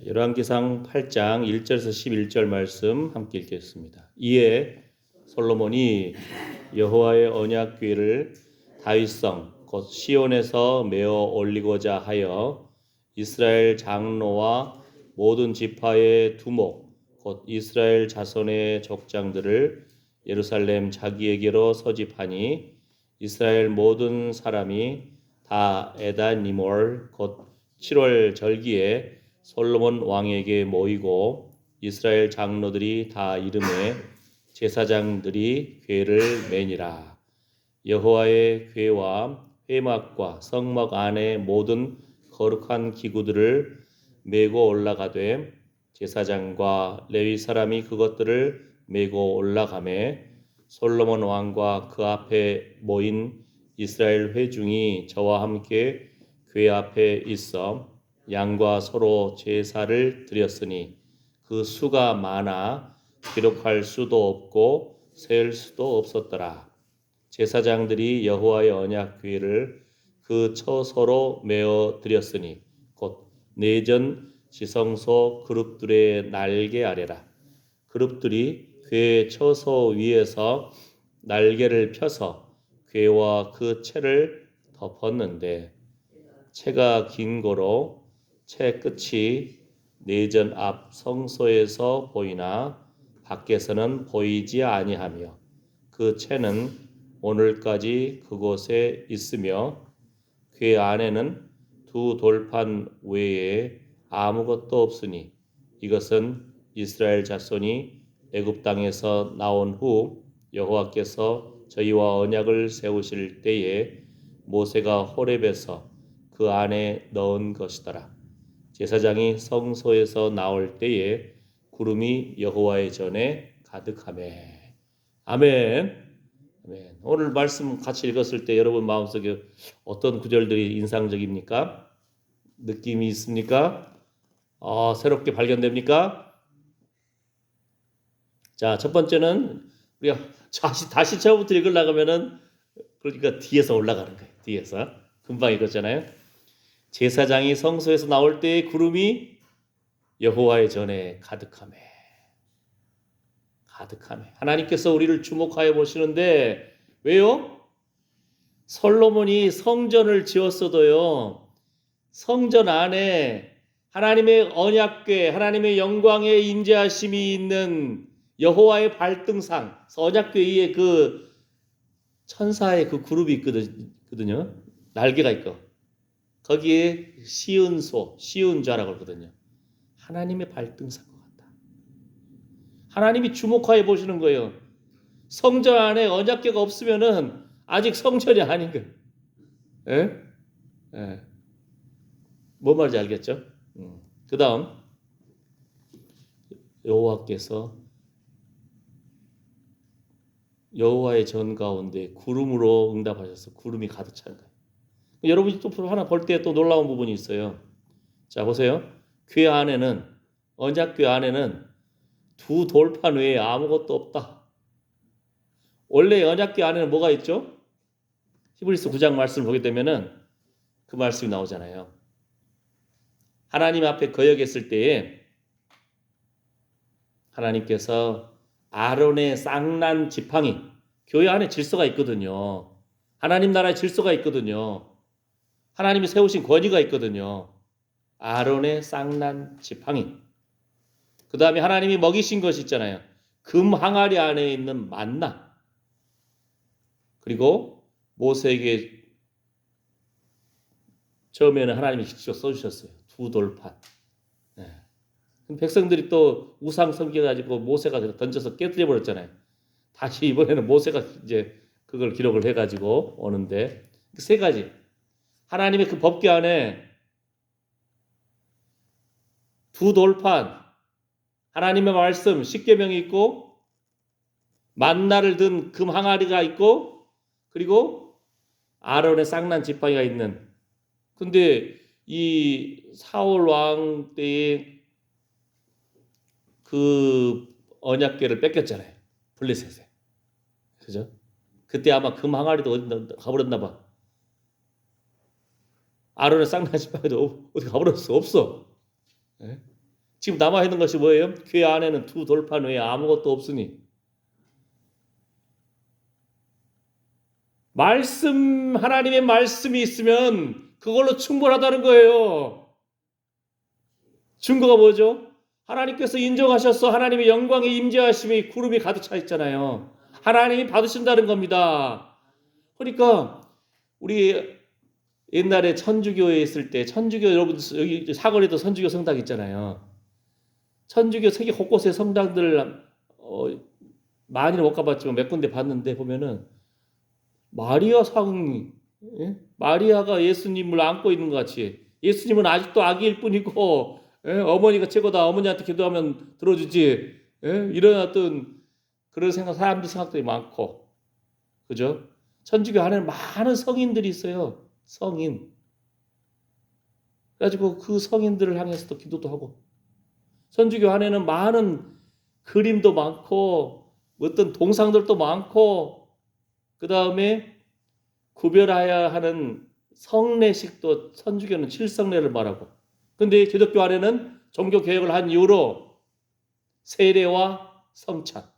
열왕기상 8장 1절에서 11절 말씀 함께 읽겠습니다. 이에 솔로몬이 여호와의 언약 궤를 다윗성 곧 시온에서 메어 올리고자 하여 이스라엘 장로와 모든 지파의 두목 곧 이스라엘 자손의 족장들을 예루살렘 자기에게로 소집하니 이스라엘 모든 사람이 다 에다니몰 곧 7월 절기에 솔로몬 왕에게 모이고 이스라엘 장로들이 다 이름에 제사장들이 궤를 매니라. 여호와의 궤와 회막과 성막 안에 모든 거룩한 기구들을 메고 올라가되 제사장과 레위 사람이 그것들을 메고 올라가매 솔로몬 왕과 그 앞에 모인 이스라엘 회중이 저와 함께 궤 앞에 있어 양과 서로 제사를 드렸으니 그 수가 많아 기록할 수도 없고 셀 수도 없었더라. 제사장들이 여호와의 언약 궤를 그 처소로 메어 드렸으니 곧 내전 지성소 그룹들의 날개 아래라. 그룹들이 궤 처소 위에서 날개를 펴서 궤와 그 채를 덮었는데 채가 긴 거로 채 끝이 내전 앞 성소에서 보이나 밖에서는 보이지 아니하며 그 채는 오늘까지 그곳에 있으며 궤 안에는 두 돌판 외에 아무것도 없으니 이것은 이스라엘 자손이 애굽 땅에서 나온 후 여호와께서 저희와 언약을 세우실 때에 모세가 호렙에서 그 안에 넣은 것이더라. 제사장이 성소에서 나올 때에 구름이 여호와의 전에 가득하매. 아멘. 아멘. 오늘 말씀 같이 읽었을 때 여러분 마음속에 어떤 구절들이 인상적입니까? 느낌이 있습니까? 새롭게 발견됩니까? 자, 첫 번째는 우리가 다시 처음부터 읽으려고 하면은 그러니까 뒤에서 올라가는 거예요. 뒤에서. 금방 읽었잖아요. 제사장이 성소에서 나올 때의 구름이 여호와의 전에 가득하매. 하나님께서 우리를 주목하여 보시는데 왜요? 솔로몬이 성전을 지었어도요. 성전 안에 하나님의 언약궤, 하나님의 영광의 임재하심이 있는 여호와의 발등상, 언약궤 위에 그 천사의 그 그룹이 있거든요. 날개가 있고. 거기에 시은좌라고 그러거든요. 하나님의 발등상과 같다. 하나님이 주목하여 보시는 거예요. 성전 안에 언약궤가 없으면은 아직 성전이 아닌 거예요. 예? 예. 뭔 말인지 알겠죠? 그 다음 여호와께서 여호와의 전 가운데 구름으로 응답하셔서 구름이 가득 찬 거예요. 여러분이 또 하나 볼 때 또 놀라운 부분이 있어요. 자, 보세요. 궤 안에는, 언약궤 안에는 두 돌판 외에 아무것도 없다. 원래 언약궤 안에는 뭐가 있죠? 히브리서 9장 말씀을 보게 되면은 그 말씀이 나오잖아요. 하나님 앞에 거역했을 때에 하나님께서 아론의 쌍난 지팡이, 교회 안에 질서가 있거든요. 하나님 나라의 질서가 있거든요. 하나님이 세우신 권위가 있거든요. 아론의 쌍난 지팡이. 그 다음에 하나님이 먹이신 것이 있잖아요. 금 항아리 안에 있는 만나. 그리고 모세에게 처음에는 하나님이 직접 써주셨어요. 두 돌판. 네. 백성들이 또 우상 섬겨가지고 모세가 던져서 깨뜨려 버렸잖아요. 다시 이번에는 모세가 이제 그걸 기록을 해가지고 오는데 세 가지. 하나님의 그 법궤 안에 두 돌판, 하나님의 말씀, 십계명이 있고 만나를 든 금 항아리가 있고 그리고 아론의 쌍난 지팡이가 있는. 근데 이 사울 왕 때에 그 언약궤를 뺏겼잖아요. 블레셋에. 그죠? 그때 아마 금 항아리도 어디 가버렸나 봐. 아론의 쌍난 지팡이도 어디 가버렸어. 없어. 네? 지금 남아있는 것이 뭐예요? 교회 안에는 두 돌판 외에 아무것도 없으니. 말씀, 하나님의 말씀이 있으면 그걸로 충분하다는 거예요. 증거가 뭐죠? 하나님께서 인정하셔서 하나님의 영광의 임재하심이 구름이 가득 차 있잖아요. 하나님이 받으신다는 겁니다. 그러니까 우리 옛날에 천주교에 있을 때, 천주교 여러분 여기 사거리에도 천주교 성당 있잖아요. 천주교 세계 곳곳의 성당들 많이는 못 가봤지만 몇 군데 봤는데 보면은 마리아 상, 예? 마리아가 예수님을 안고 있는 것 같이, 예수님은 아직도 아기일 뿐이고, 예? 어머니가 최고다, 어머니한테 기도하면 들어주지, 예? 이런 어떤 그런 사람들 생각들이 많고, 그죠? 천주교 안에는 많은 성인들이 있어요. 성인. 그래가지고 그 성인들을 향해서도 기도도 하고, 천주교 안에는 많은 그림도 많고, 어떤 동상들도 많고, 그 다음에 구별해야 하는 성례식도 천주교는 칠성례를 말하고, 근데 기독교 안에는 종교 개혁을 한 이후로 세례와 성찬,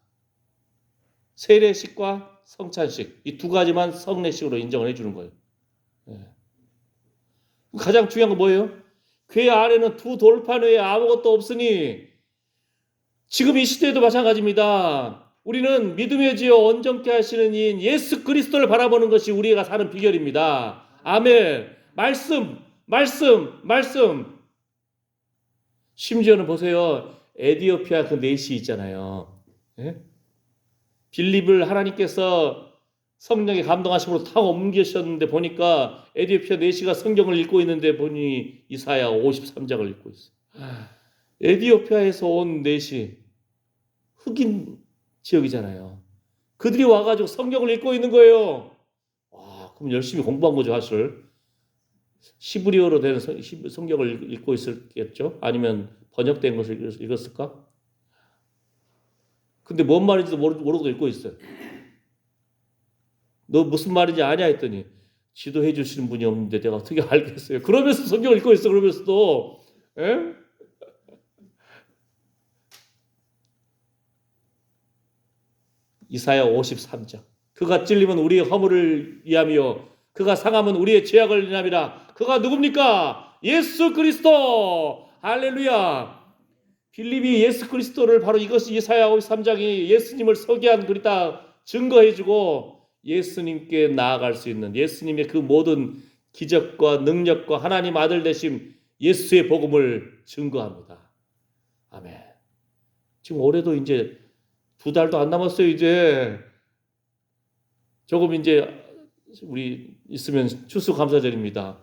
세례식과 성찬식 이 두 가지만 성례식으로 인정을 해주는 거예요. 가장 중요한 건 뭐예요? 교회 안에는 두 돌판 외에 아무것도 없으니, 지금 이 시대에도 마찬가지입니다. 우리는 믿음의 지어 온전케 하시는 이인 예수 그리스도를 바라보는 것이 우리가 사는 비결입니다. 아멘. 말씀, 말씀, 말씀. 심지어는 보세요. 에디오피아 그 내시 있잖아요. 예? 빌립을 하나님께서 성령의 감동하심으로 다 옮기셨는데 보니까 에디오피아 내시가 성경을 읽고 있는데 보니 이사야 53장을 읽고 있어요. 에디오피아에서 온 내시, 흑인 지역이잖아요. 그들이 와가지고 성경을 읽고 있는 거예요. 와, 그럼 열심히 공부한 거죠, 사실. 시브리어로 된 성경을 읽고 있었겠죠? 아니면 번역된 것을 읽었을까? 근데 뭔 말인지도 모르고 읽고 있어요. 너 무슨 말인지 아냐 했더니 지도해 주시는 분이 없는데 내가 어떻게 알겠어요? 그러면서 성경을 읽고 있어. 그러면서도 에? 이사야 53장. 그가 찔리면 우리의 허물을 위함이요 그가 상함은 우리의 죄악을 위함이라. 그가 누굽니까? 예수 그리스도. 할렐루야. 빌립이 예수 그리스도를, 바로 이것이 이사야 53장이 예수님을 소개한 글이다 증거해주고 예수님께 나아갈 수 있는, 예수님의 그 모든 기적과 능력과 하나님 아들 되심 예수의 복음을 증거합니다. 아멘. 지금 올해도 이제 2달도 안 남았어요. 이제 조금 이제 우리 있으면 추수감사절입니다.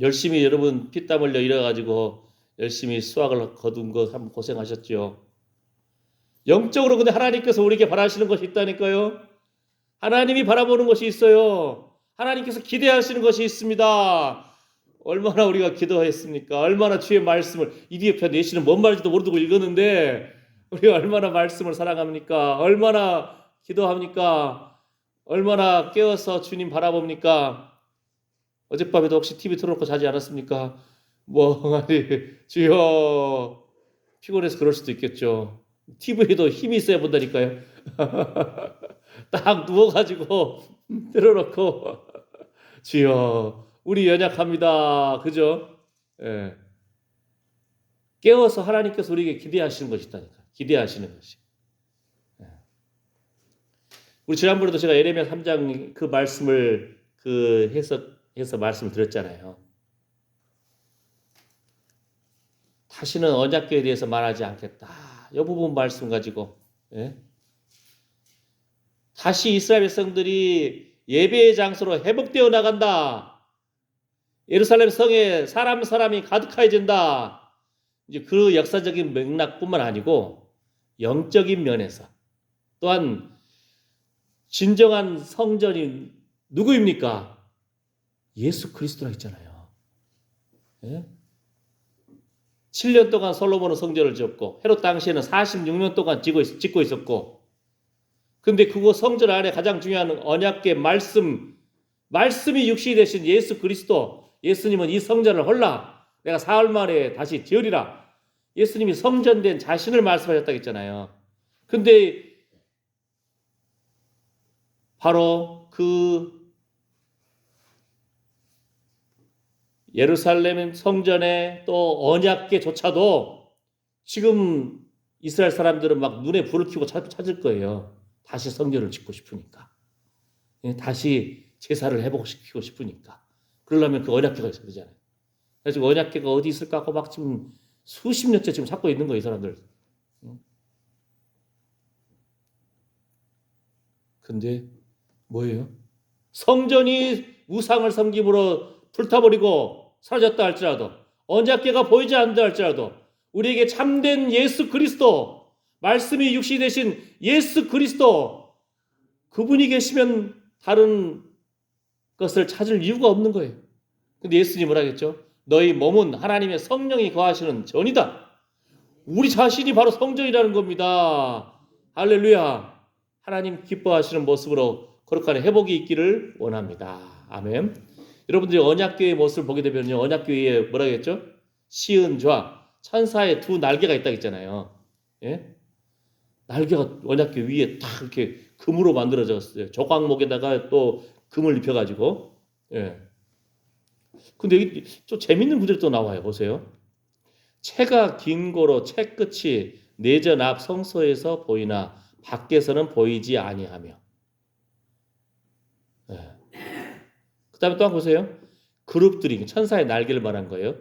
열심히 여러분 피땀 흘려 일해가지고 열심히 수확을 거둔 거 참 고생하셨죠. 영적으로 근데 하나님께서 우리에게 바라시는 것이 있다니까요. 하나님이 바라보는 것이 있어요. 하나님께서 기대하시는 것이 있습니다. 얼마나 우리가 기도했습니까? 얼마나 주의 말씀을, 이디오피아 내시는 뭔 말인지도 모르고 읽었는데 우리가 얼마나 말씀을 사랑합니까? 얼마나 기도합니까? 얼마나 깨어서 주님 바라봅니까? 어젯밤에도 혹시 TV 틀어놓고 자지 않았습니까? 아니 주여, 피곤해서 그럴 수도 있겠죠. TV에도 힘이 있어야 본다니까요. 딱 누워가지고 틀어놓고 주여 우리 연약합니다. 그죠? 예. 깨워서 하나님께서 우리에게 기대하시는 것이 있다니까. 기대하시는 것이. 예. 우리 지난번에도 제가 예레미야 3장 그 말씀을 해서 말씀을 드렸잖아요. 다시는 언약궤에 대해서 말하지 않겠다. 이 부분 말씀 가지고, 예? 다시 이스라엘 백성들이 예배의 장소로 회복되어 나간다. 예루살렘 성에 사람이 가득해진다. 이제 그 역사적인 맥락뿐만 아니고 영적인 면에서 또한 진정한 성전이 누구입니까? 예수 그리스도라 했잖아요. 예? 7년 동안 솔로몬은 성전을 지었고 헤롯 당시에는 46년 동안 짓고 있었고, 근데 그거 성전 안에 가장 중요한 언약궤 말씀이 육신이 되신 예수 그리스도, 예수님은 이 성전을 헐라 내가 사흘 만에 다시 지으리라. 예수님이 성전된 자신을 말씀하셨다고 했잖아요. 근데 바로 그 예루살렘 성전의 또 언약궤조차도 지금 이스라엘 사람들은 막 눈에 불을 켜고 찾을 거예요. 다시 성전을 짓고 싶으니까. 다시 제사를 회복시키고 싶으니까. 그러려면 그 언약궤가 있어야 되잖아요. 그래서 언약궤가 어디 있을까 하고 막 지금 수십 년째 지금 찾고 있는 거예요, 이 사람들. 근데 뭐예요? 성전이 우상을 섬김으로 불타버리고 사라졌다 할지라도, 언약궤가 보이지 않는다 할지라도, 우리에게 참된 예수 그리스도, 말씀이 육신이 되신 예수 그리스도, 그분이 계시면 다른 것을 찾을 이유가 없는 거예요. 근데 예수님은 하겠죠? 너희 몸은 하나님의 성령이 거하시는 전이다. 우리 자신이 바로 성전이라는 겁니다. 할렐루야. 하나님 기뻐하시는 모습으로 거룩한 회복이 있기를 원합니다. 아멘. 여러분들이 언약궤의 모습을 보게 되면요, 언약궤에 뭐라 했죠? 시은 좌 천사의 두 날개가 있다고 했잖아요. 예? 날개가 언약궤 위에 딱 이렇게 금으로 만들어졌어요. 조각목에다가 또 금을 입혀가지고. 예. 근데 좀 재밌는 구절이 또 나와요. 보세요. 채가 긴 고로 채 끝이 내전 앞 성소에서 보이나 밖에서는 보이지 아니하며. 예. 그 다음에 또 한 번 보세요. 그룹들이 천사의 날개를 말한 거예요.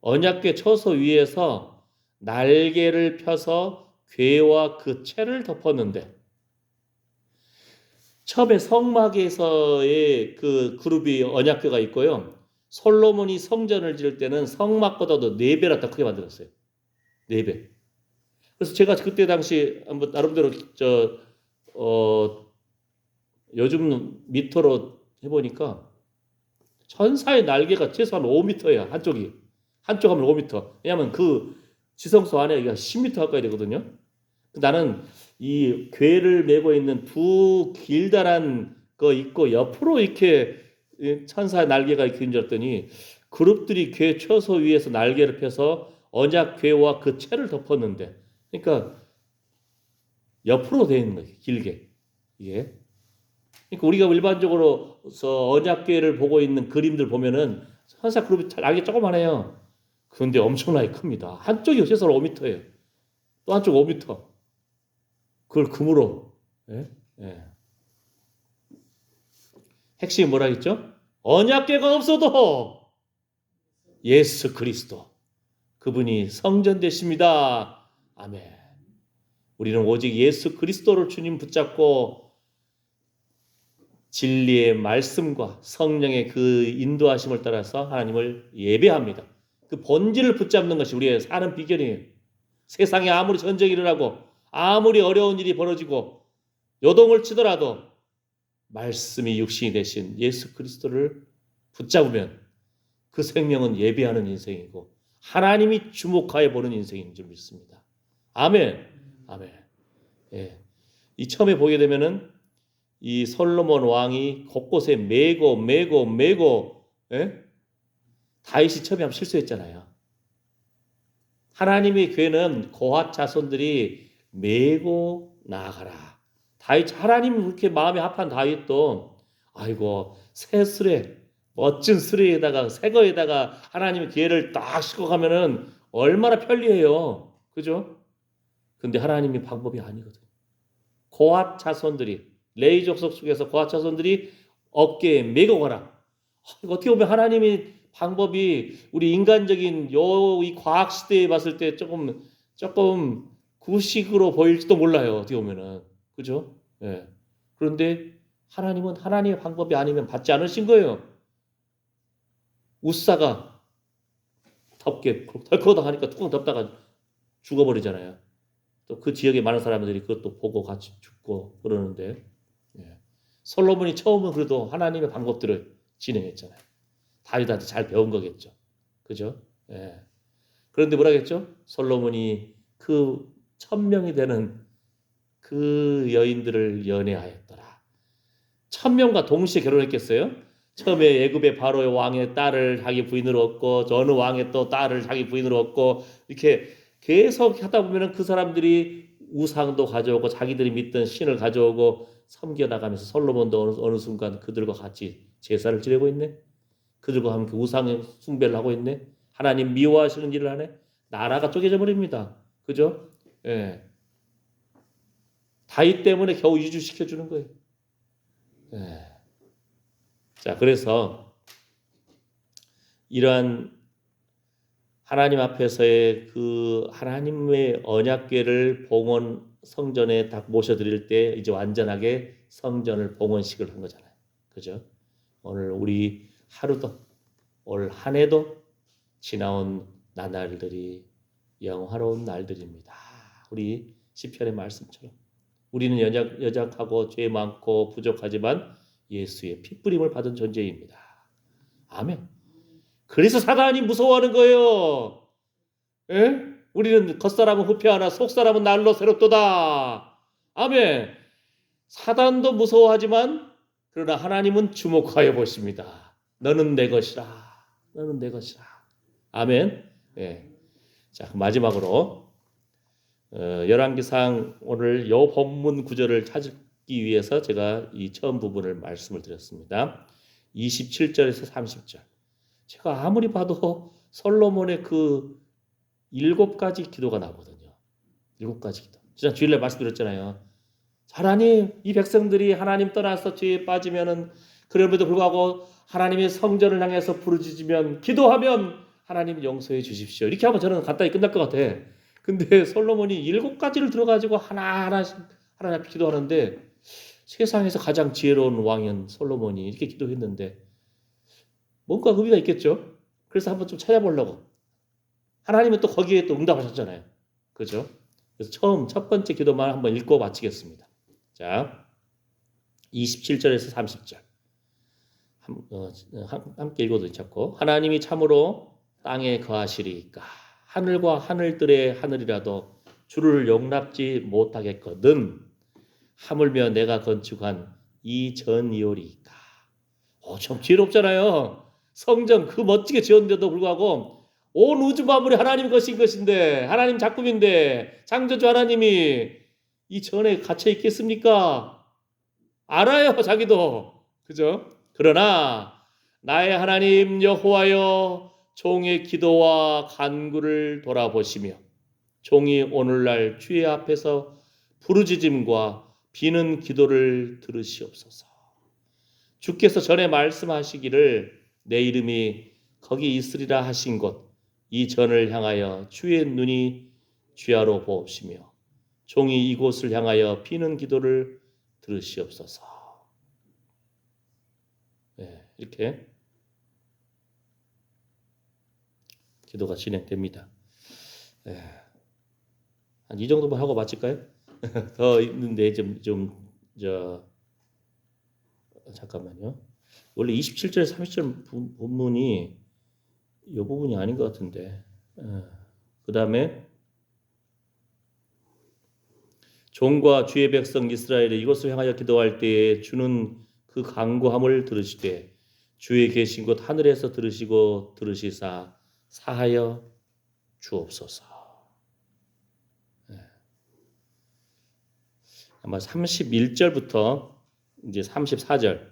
언약궤 처소 위에서 날개를 펴서 궤와 그 채를 덮었는데, 처음에 성막에서의 그 그룹이 언약궤가 있고요. 솔로몬이 성전을 지을 때는 성막보다도 4배나 더 크게 만들었어요. 4배. 그래서 제가 그때 당시 한번 나름대로 요즘 미터로 해보니까 천사의 날개가 최소한 5m야. 한쪽 하면 5m. 왜냐하면 그 지성소 안에 10m 가까이 되거든요. 나는 이 궤를 메고 있는 두 길다란 거 있고 옆으로 이렇게 천사의 날개가 이렇게 있는 줄 알았더니, 그룹들이 궤 처소 위에서 날개를 펴서 언약 궤와 그 채를 덮었는데, 그러니까 옆으로 되어 있는 거예요. 길게. 이게. 그러니까 우리가 일반적으로 언약 궤를 보고 있는 그림들 보면은 천사 그룹이 날개 조그만해요. 그런데 엄청나게 큽니다. 한쪽이 최소한 5m예요. 또 한쪽 5m. 그걸 금으로. 예? 예. 핵심이 뭐라 했죠? 언약궤가 없어도 예수 그리스도, 그분이 성전 되십니다. 아멘. 우리는 오직 예수 그리스도를 주님 붙잡고 진리의 말씀과 성령의 그 인도하심을 따라서 하나님을 예배합니다. 그 본질을 붙잡는 것이 우리의 사는 비결이에요. 세상에 아무리 전쟁이 일어나고 아무리 어려운 일이 벌어지고 요동을 치더라도 말씀이 육신이 되신 예수 그리스도를 붙잡으면 그 생명은 예배하는 인생이고 하나님이 주목하여 보는 인생인 줄 믿습니다. 아멘. 아멘. 예. 이 처음에 보게 되면은 이 솔로몬 왕이 곳곳에 메고 예? 다윗이 처음에 한번 실수했잖아요. 하나님의 궤는 고핫 자손들이 메고 나아가라. 다윗, 하나님이 그렇게 마음에 합한 다윗도 아이고 새 수레, 멋진 수레에다가 새 거에다가 하나님의 궤를 딱 싣고 가면은 얼마나 편리해요. 그죠? 근데 하나님의 방법이 아니거든. 고핫 자손들이, 레위 족속 속에서 고핫 자손들이 어깨에 메고 가라. 어떻게 보면 하나님의 방법이 우리 인간적인 이 과학 시대에 봤을 때 조금 구식으로 보일지도 몰라요. 어떻게 보면은. 그죠? 예. 그런데 하나님은 하나님의 방법이 아니면 받지 않으신 거예요. 우사가 덥게 덜컥 하니까 뚜껑 덮다가 죽어버리잖아요. 또 그 지역에 많은 사람들이 그것도 보고 같이 죽고 그러는데, 예. 솔로몬이 처음은 그래도 하나님의 방법들을 진행했잖아요. 다윗한테 잘 배운 거겠죠. 그죠? 예. 그런데 뭐라겠죠? 솔로몬이 그 1000명이 되는 그 여인들을 연애하였더라. 1000명과 동시에 결혼했겠어요? 처음에 애굽의 바로의 왕의 딸을 자기 부인으로 얻고, 저 어느 왕의 또 딸을 자기 부인으로 얻고, 이렇게 계속 하다 보면은 그 사람들이 우상도 가져오고 자기들이 믿던 신을 가져오고 섬겨나가면서 솔로몬도 어느 순간 그들과 같이 제사를 지내고 있네. 그들과 함께 우상 숭배를 하고 있네. 하나님 미워하시는 일을 하네. 나라가 쪼개져 버립니다. 그죠? 예. 다윗 때문에 겨우 유주시켜 주는 거예요. 예. 자, 그래서 이러한 하나님 앞에서의 그 하나님의 언약궤를 봉헌 성전에 딱 모셔드릴 때 이제 완전하게 성전을 봉헌식을 한 거잖아요. 그죠? 오늘 우리 하루도 올 한 해도 지나온 나날들이 영화로운 날들입니다. 우리 시편의 말씀처럼 우리는 연약하고 죄 많고 부족하지만 예수의 핏부림을 받은 존재입니다. 아멘. 그래서 사단이 무서워하는 거예요. 예? 우리는 겉사람은 후패하나 속사람은 날로 새롭도다. 아멘. 사단도 무서워하지만 그러나 하나님은 주목하여 보십니다. 너는 내 것이라. 너는 내 것이라. 아멘. 예. 자, 마지막으로 열왕기상 오늘 요 본문 구절을 찾기 위해서 제가 이 처음 부분을 말씀을 드렸습니다. 27절에서 30절. 제가 아무리 봐도 솔로몬의 그 7가지 기도가 나오거든요. 7가지 기도. 지난 주일날 말씀드렸잖아요. 하나님, 이 백성들이 하나님 떠나서 죄에 빠지면은 그럼에도 불구하고 하나님의 성전을 향해서 부르짖으면 기도하면 하나님 용서해 주십시오. 이렇게 하면 저는 간단히 끝날 것 같아. 근데 솔로몬이 7가지를 들어가지고 하나하나씩 하나님 앞에 기도하는데 세상에서 가장 지혜로운 왕인 솔로몬이 이렇게 기도했는데 뭔가 의미가 있겠죠? 그래서 한번 좀 찾아보려고. 하나님은 또 거기에 또 응답하셨잖아요. 그죠? 그래서 첫 번째 기도만 한번 읽고 마치겠습니다. 자, 27절에서 30절. 함께 읽어도 괜찮고. 하나님이 참으로 땅에 거하시리이까. 하늘과 하늘들의 하늘이라도 주를 용납지 못하겠거든. 하물며 내가 건축한 이 전이오리이까. 참 지혜롭잖아요. 성전 그 멋지게 지었는데도 불구하고 온 우주 만물이 하나님 것인 것인데 하나님 작품인데 창조주 하나님이 이 전에 갇혀 있겠습니까? 알아요, 자기도. 그죠? 그러나 나의 하나님 여호와여 종의 기도와 간구를 돌아보시며 종이 오늘날 주의 앞에서 부르짖음과 비는 기도를 들으시옵소서. 주께서 전에 말씀하시기를 내 이름이 거기 있으리라 하신 곳 이 전을 향하여 주의 눈이 주야로 보옵시며 종이 이곳을 향하여 비는 기도를 들으시옵소서. 네, 이렇게 기도가 진행됩니다. 네, 한 이 정도만 하고 마칠까요? 더 있는데 잠깐만요. 원래 27절 30절 본문이 이 부분이 아닌 것 같은데. 그 다음에 종과 주의 백성 이스라엘이 이곳을 향하여 기도할 때에 주는 그 간구함을 들으시되 주의 계신 곳 하늘에서 들으시고 들으시사 사하여 주옵소서. 아마 31절부터 이제 34절.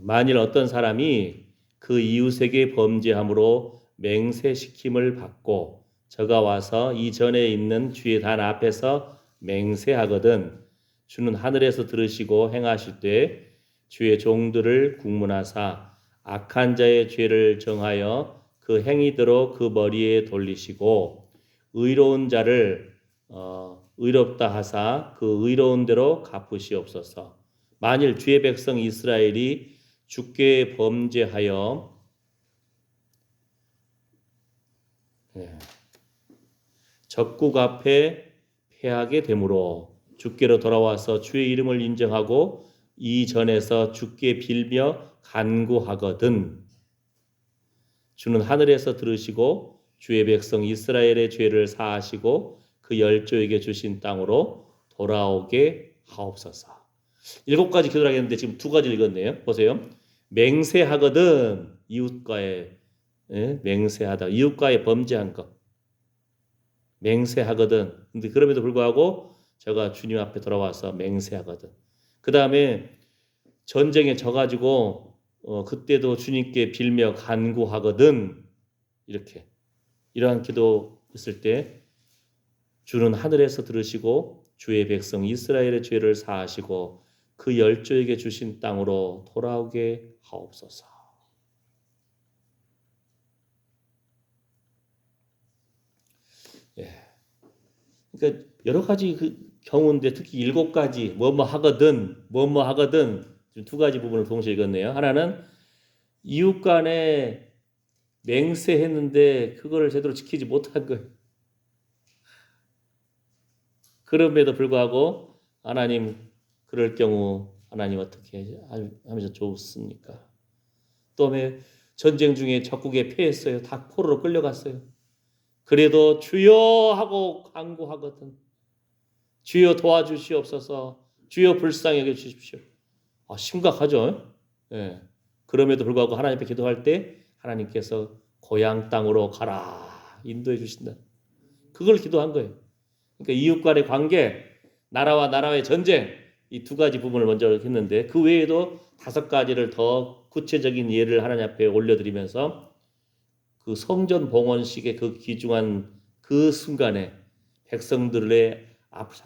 만일 어떤 사람이 그 이웃에게 범죄함으로 맹세시킴을 받고 저가 와서 이 전에 있는 주의 단 앞에서 맹세하거든 주는 하늘에서 들으시고 행하실 때 주의 종들을 국문하사 악한 자의 죄를 정하여 그 행위대로 그 머리에 돌리시고 의로운 자를 의롭다 하사 그 의로운 대로 갚으시옵소서. 만일 주의 백성 이스라엘이 주께 범죄하여 적국 앞에 패하게 되므로 주께로 돌아와서 주의 이름을 인정하고 이 전에서 주께 빌며 간구하거든 주는 하늘에서 들으시고 주의 백성 이스라엘의 죄를 사하시고 그 열조에게 주신 땅으로 돌아오게 하옵소서. 7가지 기도를 하겠는데 지금 2가지 읽었네요. 보세요. 맹세하거든 이웃과의 맹세하다 이웃과의 범죄한 것 맹세하거든. 근데 그럼에도 불구하고 제가 주님 앞에 돌아와서 맹세하거든. 그 다음에 전쟁에 져가지고 그때도 주님께 빌며 간구하거든. 이렇게 이러한 기도 했을 때 주는 하늘에서 들으시고 주의 백성 이스라엘의 죄를 사하시고 그 열조에게 주신 땅으로 돌아오게 하옵소서. 예. 그러니까 여러 가지 그 경우인데 특히 7가지 뭐뭐 하거든 지금 2가지 부분을 동시에 읽었네요. 하나는 이웃 간에 맹세했는데 그거를 제대로 지키지 못한 거예요. 그럼에도 불구하고 하나님 그럴 경우 하나님 어떻게 하면서 좋습니까? 또 전쟁 중에 적국에 패했어요. 다 포로로 끌려갔어요. 그래도 주여 하고 간구하거든. 주여 도와주시옵소서. 주여 불쌍히 여겨 주십시오. 심각하죠. 예. 그럼에도 불구하고 하나님 앞에 기도할 때 하나님께서 고향 땅으로 가라 인도해 주신다. 그걸 기도한 거예요. 그러니까 이웃 간의 관계, 나라와 나라의 전쟁 이 2가지 부분을 먼저 했는데 그 외에도 5가지를 더 구체적인 예를 하나님 앞에 올려드리면서 그 성전 봉헌식의 그 귀중한 그 순간에 백성들의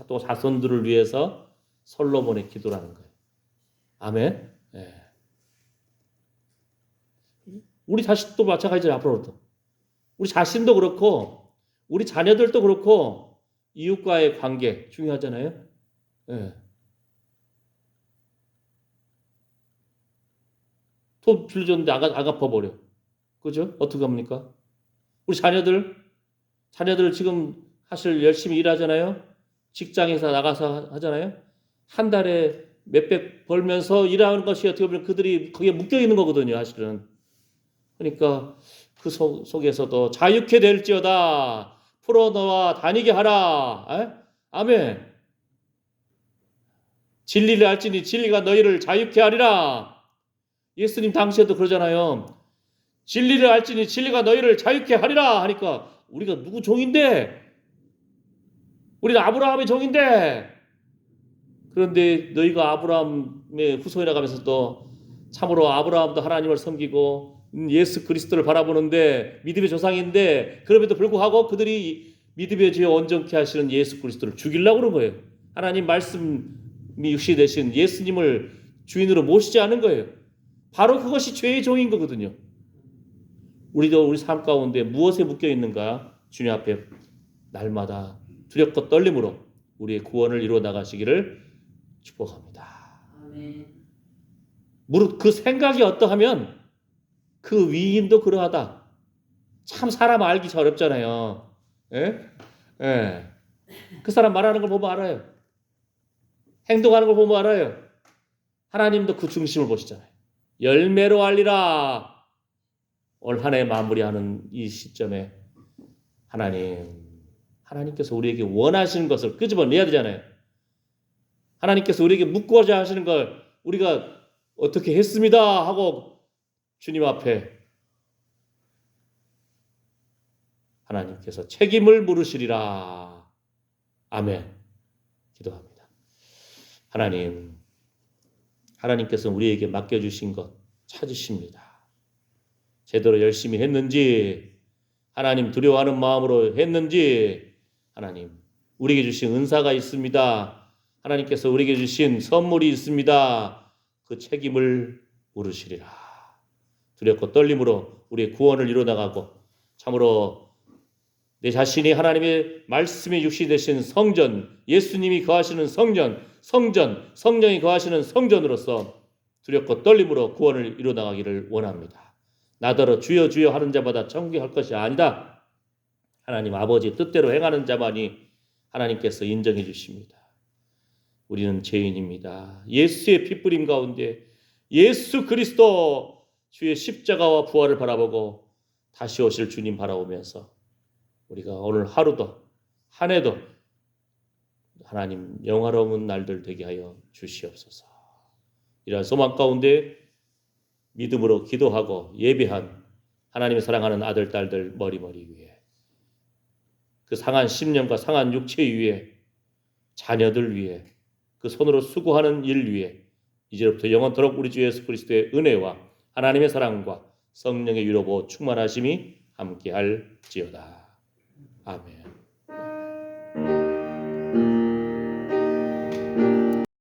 또 자손들을 위해서 솔로몬의 기도라는 거예요. 아멘. 예. 우리 자식도 마찬가지죠. 앞으로도 우리 자신도 그렇고 우리 자녀들도 그렇고 이웃과의 관계 중요하잖아요. 예. 돈 빌려줬는데 안 갚아버려. 그죠? 어떻게 합니까? 우리 자녀들 지금 사실 열심히 일하잖아요. 직장에서 나가서 하잖아요. 한 달에 몇백 벌면서 일하는 것이 어떻게 보면 그들이 거기에 묶여 있는 거거든요. 사실은. 그러니까 그 속에서도 자유케 될지어다. 풀어놓아 다니게 하라. 에? 아멘. 진리를 알지니 진리가 너희를 자유케 하리라. 예수님 당시에도 그러잖아요. 진리를 알지니 진리가 너희를 자유케 하리라 하니까 우리가 누구 종인데? 우리는 아브라함의 종인데. 그런데 너희가 아브라함의 후손이라 하면서도 참으로 아브라함도 하나님을 섬기고 예수 그리스도를 바라보는데 믿음의 조상인데 그럼에도 불구하고 그들이 믿음의 죄 온전케 하시는 예수 그리스도를 죽이려고 그런 거예요. 하나님 말씀이 육신이 되신 예수님을 주인으로 모시지 않은 거예요. 바로 그것이 죄의 종인 거거든요. 우리도 우리 삶 가운데 무엇에 묶여 있는가 주님 앞에 날마다 두렵고 떨림으로 우리의 구원을 이루어 나가시기를 축복합니다. 아멘. 무릇 그 생각이 어떠하면 그 위인도 그러하다. 참 사람 알기 어렵잖아요. 예? 예. 그 사람 말하는 걸 보면 알아요. 행동하는 걸 보면 알아요. 하나님도 그 중심을 보시잖아요. 열매로 알리라. 올 한 해 마무리하는 이 시점에 하나님께서 우리에게 원하시는 것을 끄집어내야 되잖아요. 하나님께서 우리에게 묻고자 하시는 걸 우리가 어떻게 했습니다 하고 주님 앞에 하나님께서 책임을 물으시리라. 아멘. 기도합니다. 하나님께서 우리에게 맡겨주신 것 찾으십니다. 제대로 열심히 했는지, 하나님 두려워하는 마음으로 했는지, 하나님 우리에게 주신 은사가 있습니다. 하나님께서 우리에게 주신 선물이 있습니다. 그 책임을 물으시리라. 두렵고 떨림으로 우리의 구원을 이루어나가고 참으로 내 자신이 하나님의 말씀이 육신이 되신 성전, 예수님이 거하시는 성령이 거하시는 성전으로서 두렵고 떨림으로 구원을 이루어나가기를 원합니다. 나더러 주여 주여 하는 자마다 천국에 갈 것이 아니다. 하나님 아버지 뜻대로 행하는 자만이 하나님께서 인정해 주십니다. 우리는 죄인입니다. 예수의 핏부림 가운데 예수 그리스도 주의 십자가와 부활을 바라보고 다시 오실 주님 바라보면서 우리가 오늘 하루도 한 해도 하나님 영화로운 날들 되게 하여 주시옵소서. 이러한 소망 가운데 믿음으로 기도하고 예배한 하나님의 사랑하는 아들, 딸들 머리머리 위에 그 상한 심령과 상한 육체 위에 자녀들 위에 그 손으로 수고하는 일 위에 이제부터 영원토록 우리 주 예수 그리스도의 은혜와 하나님의 사랑과 성령의 위로보 충만하심이 함께할지어다. 아멘.